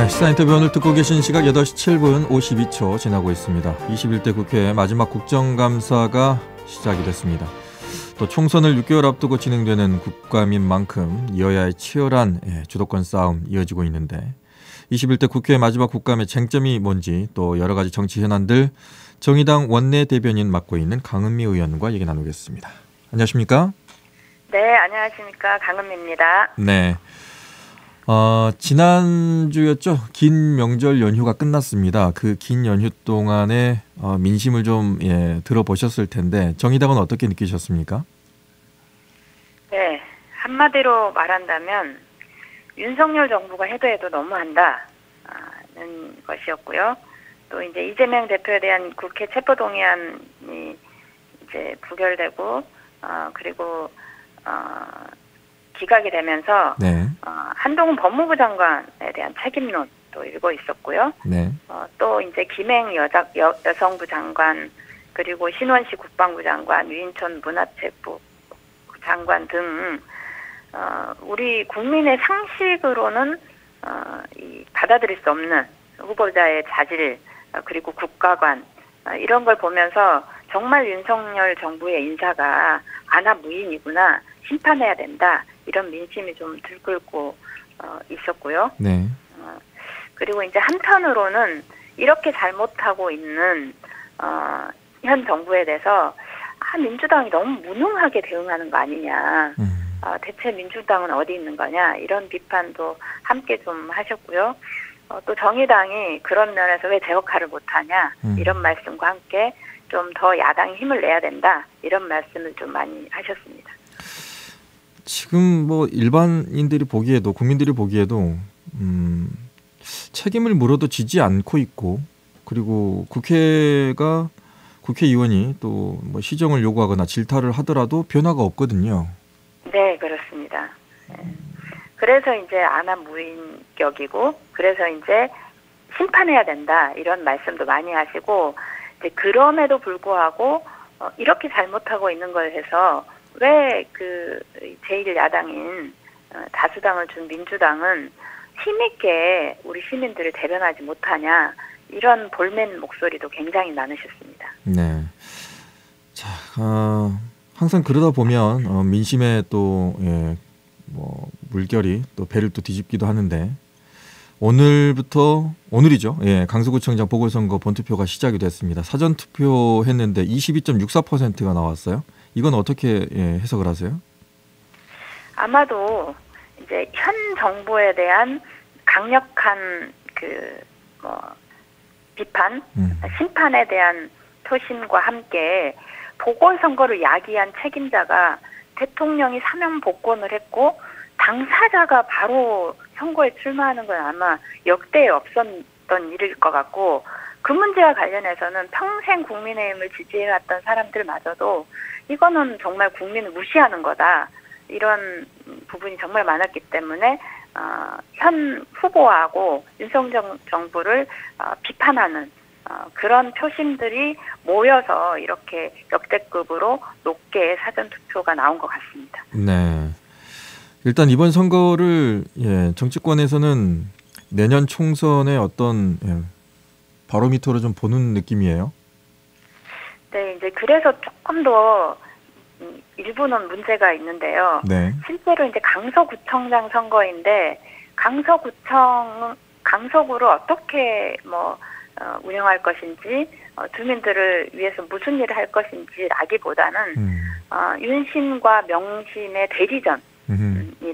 네, 시사 인터뷰 오늘 듣고 계신 시각 8시 7분 52초 지나고 있습니다. 21대 국회 마지막 국정감사가 시작이 됐습니다. 또 총선을 6개월 앞두고 진행되는 국감인 만큼 여야의 치열한 주도권 싸움 이어지고 있는데 21대 국회 마지막 국감의 쟁점이 뭔지 또 여러 가지 정치 현안들 정의당 원내대변인 맡고 있는 강은미 의원과 얘기 나누겠습니다. 안녕하십니까? 네, 안녕하십니까. 강은미입니다. 네. 지난주였죠. 긴 명절 연휴가 끝났습니다. 그 긴 연휴 동안에 민심을 좀 들어보셨을 텐데 정의당은 어떻게 느끼셨습니까? 네, 한마디로 말한다면 윤석열 정부가 해도 너무한다는 것이었고요. 또 이제 이재명 대표에 대한 국회 체포동의안이 이제 부결되고 그리고 기각이 되면서 네. 한동훈 법무부 장관에 대한 책임론도 일고 있었고요. 네. 또 이제 김행 여성부 장관 그리고 신원식 국방부 장관, 유인천 문화체육부 장관 등 우리 국민의 상식으로는 받아들일 수 없는 후보자의 자질 그리고 국가관 이런 걸 보면서 정말 윤석열 정부의 인사가 안하무인이구나, 심판해야 된다 이런 민심이 좀 들끓고 있었고요. 네. 그리고 이제 한편으로는 이렇게 잘못하고 있는 현 정부에 대해서 민주당이 너무 무능하게 대응하는 거 아니냐. 대체 민주당은 어디 있는 거냐 이런 비판도 함께 좀 하셨고요. 또 정의당이 그런 면에서 왜 제 역할을 못하냐 이런 말씀과 함께 좀 더 야당이 힘을 내야 된다 이런 말씀을 좀 많이 하셨습니다. 지금 뭐 일반인들이 보기에도 국민들이 보기에도 책임을 물어도 지지 않고 있고 그리고 국회의원이 또 뭐 시정을 요구하거나 질타를 하더라도 변화가 없거든요. 네, 그렇습니다. 그래서 이제 안하무인격이고 그래서 이제 심판해야 된다 이런 말씀도 많이 하시고 이제 그럼에도 불구하고 이렇게 잘못하고 있는 걸 해서 왜 그 제1야당인 다수당을 준 민주당은 힘있게 우리 시민들을 대변하지 못하냐 이런 볼멘 목소리도 굉장히 많으셨습니다. 네. 자, 항상 그러다 보면 민심의 또 물결이 또 배를 또 뒤집기도 하는데 오늘이죠. 강서구청장 보궐선거 본투표가 시작이 됐습니다. 사전 투표했는데 22.64%가 나왔어요. 이건 어떻게 해석을 하세요? 아마도 이제 현 정부에 대한 강력한 비판, 심판에 대한 표심과 함께 보궐선거를 야기한 책임자가 대통령이 사면 복권을 했고 당사자가 바로 선거에 출마하는 건 아마 역대에 없었던 일일 것 같고 그 문제와 관련해서는 평생 국민의힘을 지지해왔던 사람들마저도 이거는 정말 국민을 무시하는 거다. 이런 부분이 정말 많았기 때문에 현 후보하고 윤석열 정부를 비판하는 그런 표심들이 모여서 이렇게 역대급으로 높게 사전투표가 나온 것 같습니다. 네. 일단 이번 선거를 정치권에서는 내년 총선의 어떤 바로미터로 좀 보는 느낌이에요. 네, 이제 그래서 조금 더 일부는 문제가 있는데요. 네. 실제로 이제 강서구청장 선거인데 강서구를 어떻게 운영할 것인지 주민들을 위해서 무슨 일을 할 것인지라기보다는 윤심과 명심의 대리전이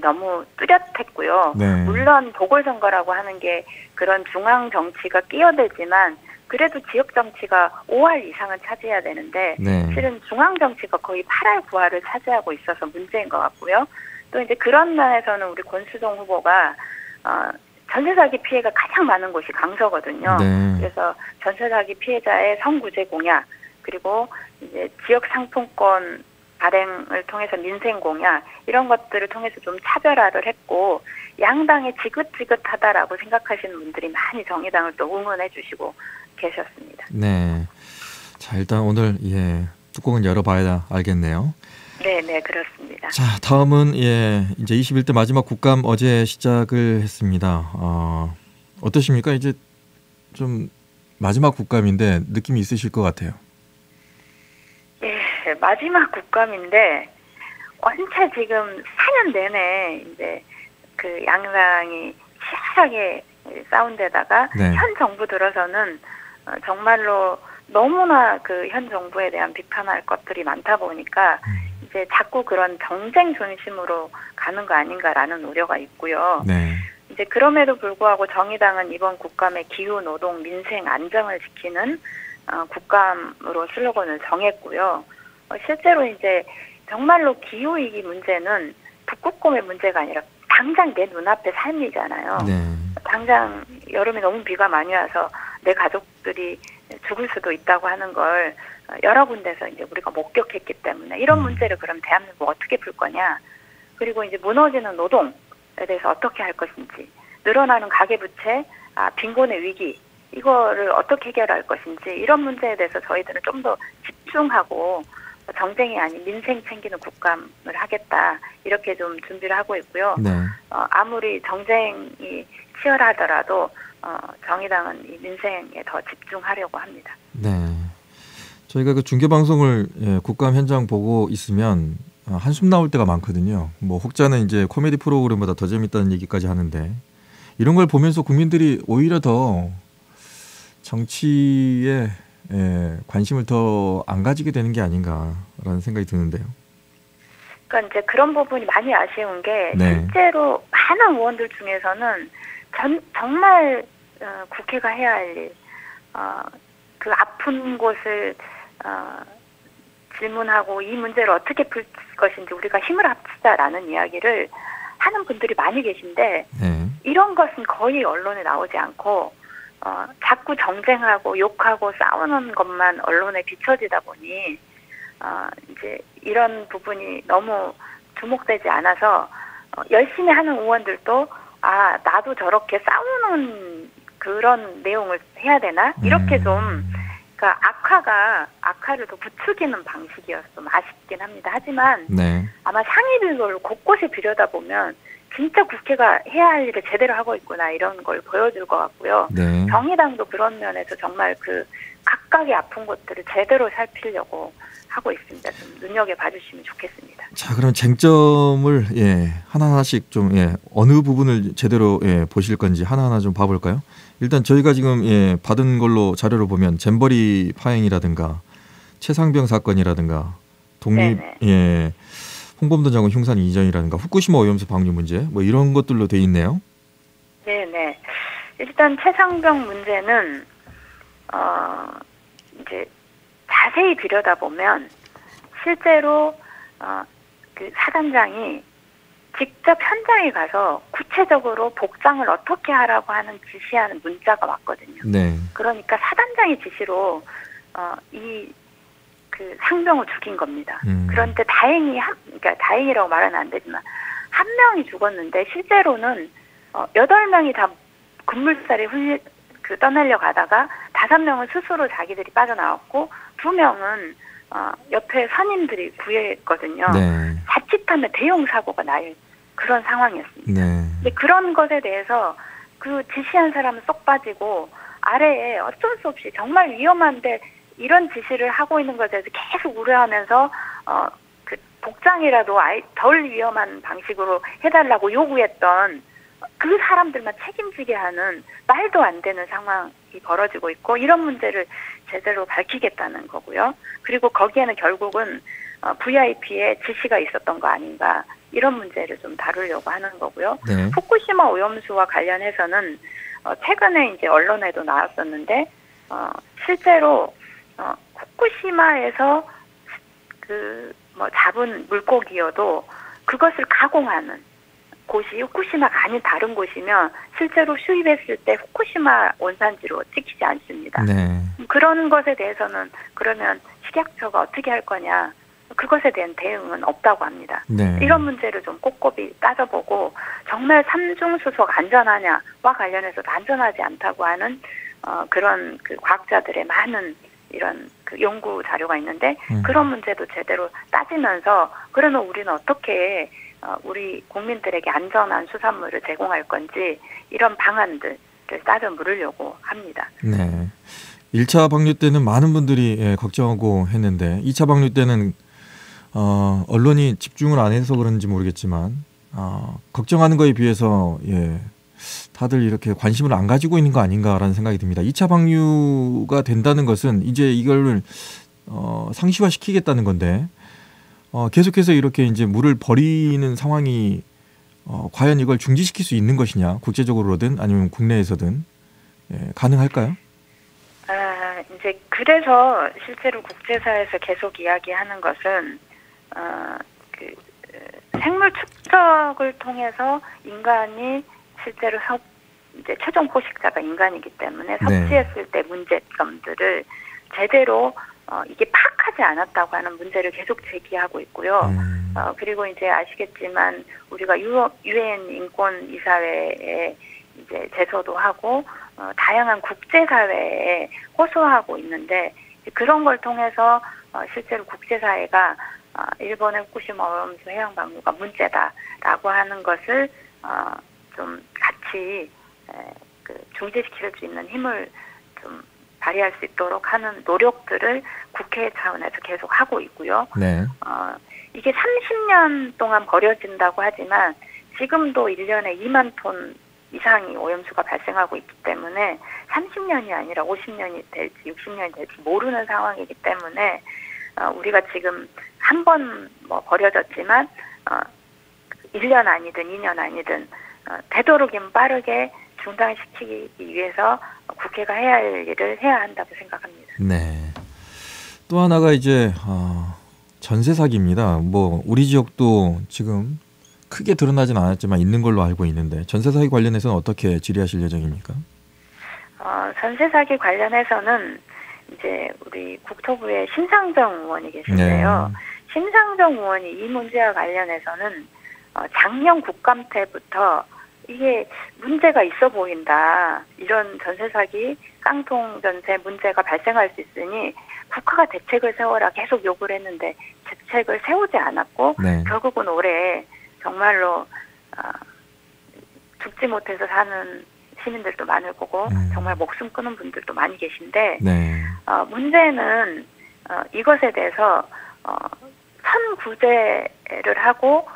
너무 뚜렷했고요. 네. 물론 보궐선거라고 하는 게 그런 중앙 정치가 끼어들지만 그래도 지역 정치가 5할 이상은 차지해야 되는데 네. 실은 중앙 정치가 거의 8할, 9할을 차지하고 있어서 문제인 것 같고요. 또 이제 그런 면에서는 우리 권수정 후보가 전세 사기 피해가 가장 많은 곳이 강서거든요. 네. 그래서 전세 사기 피해자의 선구제 공약 그리고 이제 지역 상품권 발행을 통해서 민생 공약 이런 것들을 통해서 좀 차별화를 했고 양당에 지긋지긋하다라고 생각하시는 분들이 많이 정의당을 또 응원해 주시고 계셨습니다. 네. 자, 일단 오늘 뚜껑은 열어봐야 알겠네요. 네, 그렇습니다. 자, 다음은 이제 21대 마지막 국감 어제 시작을 했습니다. 어떠십니까? 이제 좀 마지막 국감인데 느낌이 있으실 것 같아요. 예, 마지막 국감인데 원체 지금 4년 내내 이제 그 양당이 치열하게 싸운 데다가 네. 현 정부 들어서는 정말로 너무나 그 현 정부에 대한 비판할 것들이 많다 보니까 이제 자꾸 그런 정쟁 중심으로 가는 거 아닌가라는 우려가 있고요. 네. 이제 그럼에도 불구하고 정의당은 이번 국감에 기후, 노동, 민생 안정을 지키는 국감으로 슬로건을 정했고요. 실제로 이제 정말로 기후 위기 문제는 북극곰의 문제가 아니라 당장 내 눈앞의 삶이잖아요. 네. 당장 여름에 너무 비가 많이 와서 내 가족들이 죽을 수도 있다고 하는 걸 여러 군데서 이제 우리가 목격했기 때문에 이런 문제를 그럼 대한민국 어떻게 풀 거냐. 그리고 이제 무너지는 노동에 대해서 어떻게 할 것인지, 늘어나는 가계부채, 빈곤의 위기, 이거를 어떻게 해결할 것인지 이런 문제에 대해서 저희들은 좀 더 집중하고 정쟁이 아닌 민생 챙기는 국감을 하겠다. 이렇게 좀 준비를 하고 있고요. 네. 아무리 정쟁이 치열하더라도 정의당은 이 민생에 더 집중하려고 합니다. 네. 저희가 그 중계 방송을 국감 현장 보고 있으면 한숨 나올 때가 많거든요. 뭐 혹자는 이제 코미디 프로그램보다 더 재밌다는 얘기까지 하는데 이런 걸 보면서 국민들이 오히려 더 정치에 관심을 더 안 가지게 되는 게 아닌가라는 생각이 드는데요. 그러니까 이제 그런 부분이 많이 아쉬운 게 네. 실제로 많은 의원들 중에서는 정말 국회가 해야 할 일, 그 아픈 곳을 질문하고 이 문제를 어떻게 풀 것인지 우리가 힘을 합치자라는 이야기를 하는 분들이 많이 계신데 네. 이런 것은 거의 언론에 나오지 않고 자꾸 정쟁하고 욕하고 싸우는 것만 언론에 비춰지다 보니 이제 이런 부분이 너무 주목되지 않아서 열심히 하는 의원들도 나도 저렇게 싸우는 그런 내용을 해야 되나? 이렇게 좀 그러니까 악화를 더 부추기는 방식이어서 좀 아쉽긴 합니다. 하지만 네. 아마 상위들로 곳곳에 들여다보면 진짜 국회가 해야 할 일을 제대로 하고 있구나 이런 걸 보여줄 것 같고요. 네. 정의당도 그런 면에서 정말 그 각각의 아픈 곳들을 제대로 살피려고 하고 있습니다. 좀 눈여겨봐 주시면 좋겠습니다. 자, 그럼 쟁점을 하나하나씩 좀 어느 부분을 제대로 보실 건지 하나하나 좀 봐볼까요? 일단 저희가 지금 받은 걸로 자료를 보면 잼버리 파행이라든가 최상병 사건이라든가 독립 홍범도 장군 흉산 이전이라든가 후쿠시마 오염수 방류 문제 뭐 이런 것들로 돼 있네요. 네네. 일단 최상병 문제는 이제 자세히 들여다보면 실제로 그 사단장이 직접 현장에 가서 구체적으로 복장을 어떻게 하라고 하는 지시하는 문자가 왔거든요. 네. 그러니까 사단장의 지시로 이 그 상병을 죽인 겁니다. 그런데 그러니까 다행이라고 말은 안 되지만 한 명이 죽었는데 실제로는 8명이 다 급물살에 떠내려 가다가 5명은 스스로 자기들이 빠져나왔고 2명은 옆에 선임들이 구했거든요. 네. 자칫하면 대형 사고가 날 그런 상황이었습니다. 네. 근데 그런 것에 대해서 그 지시한 사람은 쏙 빠지고 아래에 어쩔 수 없이 정말 위험한데 이런 지시를 하고 있는 것에 대해서 계속 우려하면서 그 복장이라도 덜 위험한 방식으로 해달라고 요구했던 그 사람들만 책임지게 하는 말도 안 되는 상황이 벌어지고 있고 이런 문제를 제대로 밝히겠다는 거고요. 그리고 거기에는 결국은 VIP의 지시가 있었던 거 아닌가 이런 문제를 좀 다루려고 하는 거고요. 네. 후쿠시마 오염수와 관련해서는 최근에 이제 언론에도 나왔었는데 실제로 후쿠시마에서 잡은 물고기여도 그것을 가공하는 곳이 후쿠시마가 아닌 다른 곳이면 실제로 수입했을 때 후쿠시마 원산지로 찍히지 않습니다. 네. 그런 것에 대해서는 그러면 식약처가 어떻게 할 거냐 그것에 대한 대응은 없다고 합니다. 네. 이런 문제를 좀 꼼꼼히 따져보고 정말 삼중수소가 안전하냐와 관련해서도 안전하지 않다고 하는 그런 그 과학자들의 많은 이런 그 연구 자료가 있는데 그런 문제도 제대로 따지면서 그러면 우리는 어떻게 우리 국민들에게 안전한 수산물을 제공할 건지 이런 방안들 따져 물으려고 합니다. 네. 1차 방류 때는 많은 분들이 걱정하고 했는데 2차 방류 때는 언론이 집중을 안 해서 그런지 모르겠지만 걱정하는 거에 비해서 다들 이렇게 관심을 안 가지고 있는 거 아닌가라는 생각이 듭니다. 2차 방류가 된다는 것은 이제 이걸 상시화시키겠다는 건데 계속해서 이렇게 이제 물을 버리는 상황이 과연 이걸 중지시킬 수 있는 것이냐, 국제적으로든 아니면 국내에서든 가능할까요? 이제 그래서 실제로 국제사에서 계속 이야기하는 것은 생물 축적을 통해서 인간이 실제로 이제 최종 포식자가 인간이기 때문에 섭취했을 때 문제점들을 제대로 이게 파악하지 않았다고 하는 문제를 계속 제기하고 있고요. 그리고 이제 아시겠지만 우리가 유엔 인권 이사회에 이제 제소도 하고 다양한 국제사회에 호소하고 있는데 그런 걸 통해서 실제로 국제사회가 일본의 후쿠시마 오염수 해양 방류가 문제다라고 하는 것을 좀 같이 중지시킬 수 있는 힘을 좀 발휘할 수 있도록 하는 노력들을 국회 차원에서 계속 하고 있고요. 네. 이게 30년 동안 버려진다고 하지만 지금도 1년에 2만 톤 이상이 오염수가 발생하고 있기 때문에 30년이 아니라 50년이 될지 60년이 될지 모르는 상황이기 때문에 우리가 지금 한 번 버려졌지만 1년 아니든 2년 아니든 되도록이면 빠르게 중단시키기 위해서 국회가 해야 할 일을 해야 한다고 생각합니다. 네. 또 하나가 이제 전세 사기입니다. 우리 지역도 지금 크게 드러나진 않았지만 있는 걸로 알고 있는데 전세 사기 관련해서는 어떻게 질의하실 예정입니까? 전세 사기 관련해서는 이제 우리 국토부에 심상정 의원이 계신데요. 네. 심상정 의원이 이 문제와 관련해서는 작년 국감 때부터 이게 문제가 있어 보인다. 이런 전세 사기, 깡통 전세 문제가 발생할 수 있으니 국가가 대책을 세워라 계속 요구를 했는데 대책을 세우지 않았고 네. 결국은 올해 정말로 죽지 못해서 사는 시민들도 많을 거고 정말 목숨 끊은 분들도 많이 계신데 네. 문제는 이것에 대해서 선구제를 하고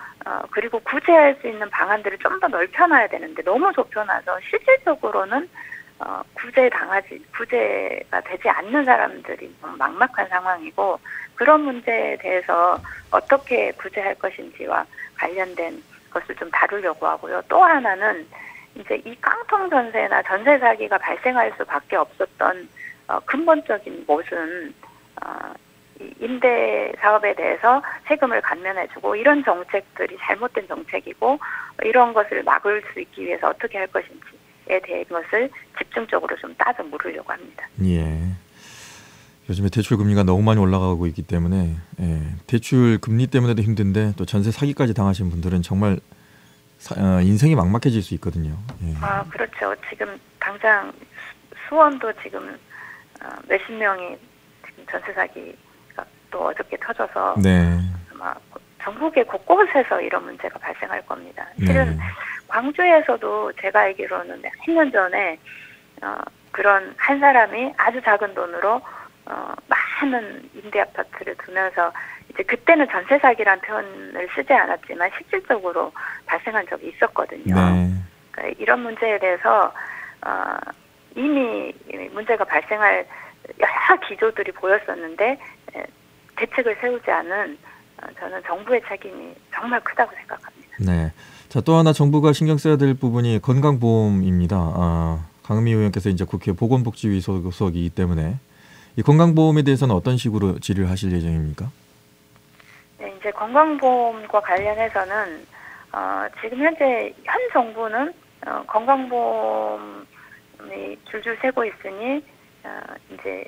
그리고 구제할 수 있는 방안들을 좀 더 넓혀놔야 되는데 너무 좁혀놔서 실질적으로는 구제가 되지 않는 사람들이 너무 막막한 상황이고 그런 문제에 대해서 어떻게 구제할 것인지와 관련된 것을 좀 다루려고 하고요. 또 하나는 이제 이 깡통 전세나 전세 사기가 발생할 수밖에 없었던 근본적인 것은 임대 사업에 대해서 세금을 감면해주고 이런 정책들이 잘못된 정책이고 이런 것을 막을 수 있기 위해서 어떻게 할 것인지에 대한 것을 집중적으로 좀 따져 물으려고 합니다. 예. 요즘에 대출 금리가 너무 많이 올라가고 있기 때문에 대출 금리 때문에도 힘든데 또 전세 사기까지 당하신 분들은 정말 인생이 막막해질 수 있거든요. 예. 그렇죠. 지금 당장 수원도 지금 몇십 명이 지금 전세 사기가 또 어저께 터져서 네. 아마 전국의 곳곳에서 이런 문제가 발생할 겁니다. 실은 네. 광주에서도 제가 알기로는 몇 년 전에 그런 한 사람이 아주 작은 돈으로 많은 임대 아파트를 두면서 이제 그때는 전세 사기란 표현을 쓰지 않았지만 실질적으로 발생한 적이 있었거든요. 네. 그러니까 이런 문제에 대해서 이미 문제가 발생할 여러 기조들이 보였었는데 대책을 세우지 않은 저는 정부의 책임이 정말 크다고 생각합니다. 네. 자, 또 하나 정부가 신경 써야 될 부분이 건강보험입니다. 강은미 의원께서 이제 국회 보건복지위 소속이기 때문에 이 건강보험에 대해서는 어떤 식으로 질의를 하실 예정입니까? 네, 이제 건강보험과 관련해서는 지금 현재 현 정부는 건강보험이 줄줄 새고 있으니 이제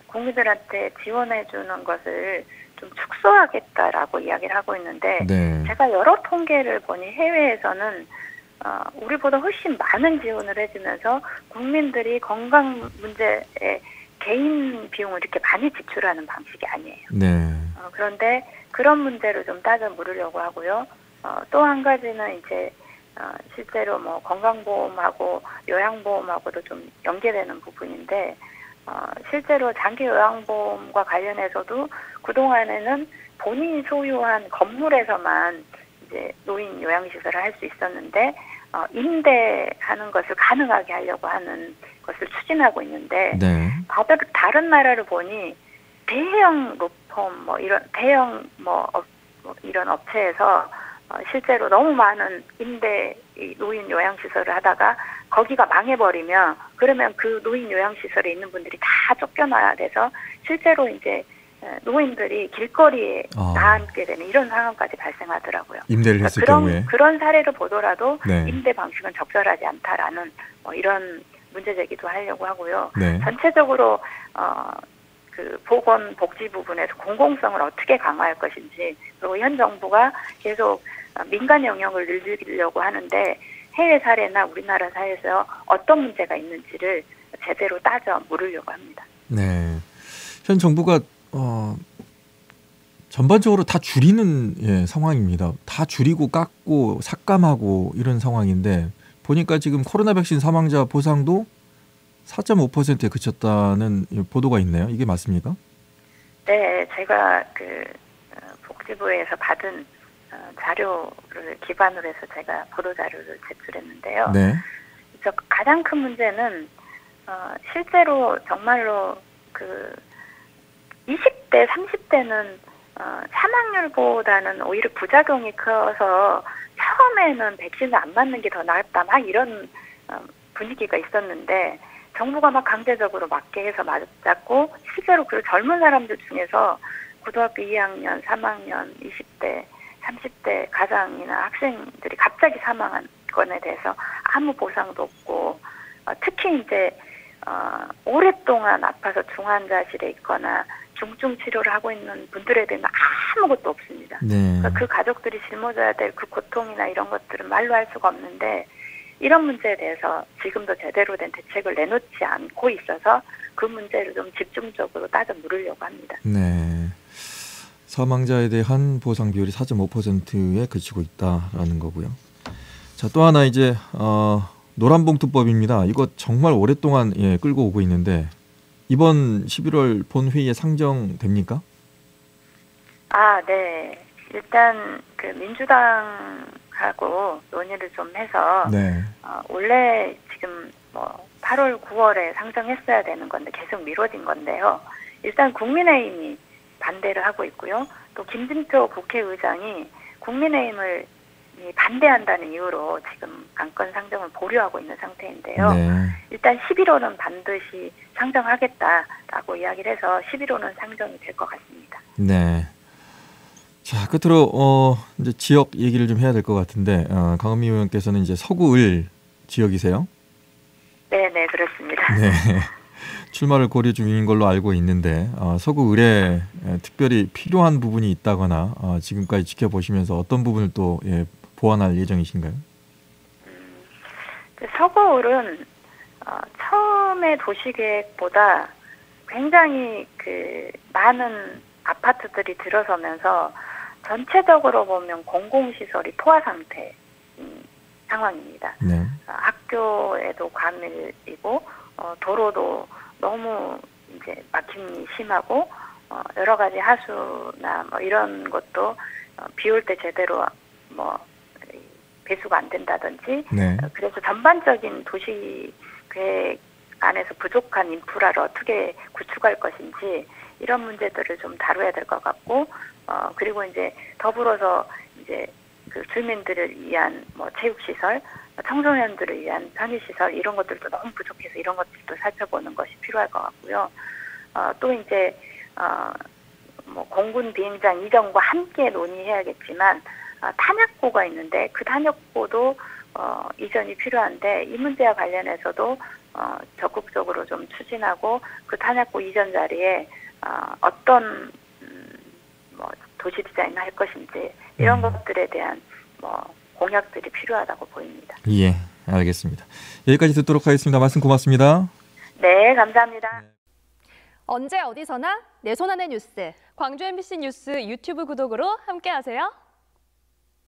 국민들한테 지원해 주는 것을 좀 축소하겠다라고 이야기를 하고 있는데 네. 제가 여러 통계를 보니 해외에서는 우리보다 훨씬 많은 지원을 해주면서 국민들이 건강 문제에 개인 비용을 이렇게 많이 지출하는 방식이 아니에요. 네. 그런데 그런 문제를 좀 따져 물으려고 하고요. 또 한 가지는 이제 실제로 뭐 건강보험하고 요양보험하고도 좀 연계되는 부분인데 실제로 장기 요양보험과 관련해서도 그동안에는 본인이 소유한 건물에서만 이제 노인 요양시설을 할 수 있었는데 임대하는 것을 가능하게 하려고 하는 것을 추진하고 있는데 네. 다른 나라를 보니 대형 로펌 대형 이런 업체에서 실제로 너무 많은 임대 노인 요양시설을 하다가 거기가 망해버리면 그러면 그 노인 요양시설에 있는 분들이 다 쫓겨나야 돼서 실제로 이제 노인들이 길거리에 나앉게 되는 이런 상황까지 발생하더라고요. 임대를 했을 경우에. 그런 사례를 보더라도 네. 임대 방식은 적절하지 않다라는 이런 문제 제기도 하려고 하고요. 네. 전체적으로 그 보건복지 부분에서 공공성을 어떻게 강화할 것인지 그리고 현 정부가 계속 민간 영역을 늘리려고 하는데 해외 사례나 우리나라 사회에서 어떤 문제가 있는지를 제대로 따져 물으려고 합니다. 네, 현 정부가 전반적으로 다 줄이는 상황입니다. 다 줄이고 깎고 삭감하고 이런 상황인데 보니까 지금 코로나 백신 사망자 보상도 4.5%에 그쳤다는 보도가 있네요. 이게 맞습니까? 네, 제가 그 복지부에서 받은 자료를 기반으로 해서 제가 보도 자료를 제출했는데요. 네. 가장 큰 문제는 실제로 정말로 그 20대, 30대는 사망률보다는 오히려 부작용이 커서 처음에는 백신을 안 맞는 게 더 나았다 막 이런 분위기가 있었는데 정부가 막 강제적으로 맞게 해서 맞았고 실제로 그 젊은 사람들 중에서 고등학교 2학년, 3학년, 20대, 30대 가장이나 학생들이 갑자기 사망한 건에 대해서 아무 보상도 없고 특히 이제 오랫동안 아파서 중환자실에 있거나 중증 치료를 하고 있는 분들에 대해서 아무것도 없습니다. 네. 그러니까 그 가족들이 짊어져야 될 그 고통이나 이런 것들은 말로 할 수가 없는데 이런 문제에 대해서 지금도 제대로 된 대책을 내놓지 않고 있어서 그 문제를 좀 집중적으로 따져 물으려고 합니다. 네. 사망자에 대한 보상 비율이 4.5%에 그치고 있다라는 거고요. 자, 또 하나 이제 노란봉투법입니다. 이거 정말 오랫동안 끌고 오고 있는데 이번 11월 본회의에 상정됩니까? 네. 일단 그 민주당하고 논의를 좀 해서 네. 원래 지금 8월, 9월에 상정했어야 되는 건데 계속 미뤄진 건데요. 일단 국민의힘이 반대를 하고 있고요. 또 김진표 국회의장이 국민의힘을 반대한다는 이유로 지금 안건 상정을 보류하고 있는 상태인데요. 네. 일단 11호는 반드시 상정하겠다라고 이야기를 해서 11호는 상정이 될 것 같습니다. 네. 자, 끝으로 이제 지역 얘기를 좀 해야 될 것 같은데 강은미 의원께서는 이제 서구을 지역이세요? 네, 그렇습니다. 네. 출마를 고려 중인 걸로 알고 있는데 서구을에 특별히 필요한 부분이 있다거나 지금까지 지켜보시면서 어떤 부분을 또 보완할 예정이신가요? 서구을은 처음에 도시계획보다 굉장히 그 많은 아파트들이 들어서면서 전체적으로 보면 공공시설이 포화 상태인 상황입니다. 네. 학교에도 과밀이고 도로도 너무 이제 막힘이 심하고 여러 가지 하수나 이런 것도 비 올 때 제대로 배수가 안 된다든지 네. 그래서 전반적인 도시 계획 안에서 부족한 인프라를 어떻게 구축할 것인지 이런 문제들을 좀 다뤄야 될 것 같고 그리고 이제 더불어서 이제 그 주민들을 위한 체육시설, 청소년들을 위한 편의시설 이런 것들도 너무 부족해서 이런 것들도 살펴보는 것이 필요할 것 같고요. 또 이제 공군 비행장 이전과 함께 논의해야겠지만 탄약고가 있는데 그 탄약고도 이전이 필요한데 이 문제와 관련해서도 적극적으로 좀 추진하고 그 탄약고 이전 자리에 어떤 도시 디자인을 할 것인지 이런 것들에 대한 공약들이 필요하다고 보입니다. 예, 알겠습니다. 여기까지 듣도록 하겠습니다. 말씀 고맙습니다. 네, 감사합니다. 언제 어디서나 내 손 안의 뉴스. 광주 MBC 뉴스 유튜브 구독으로 함께하세요.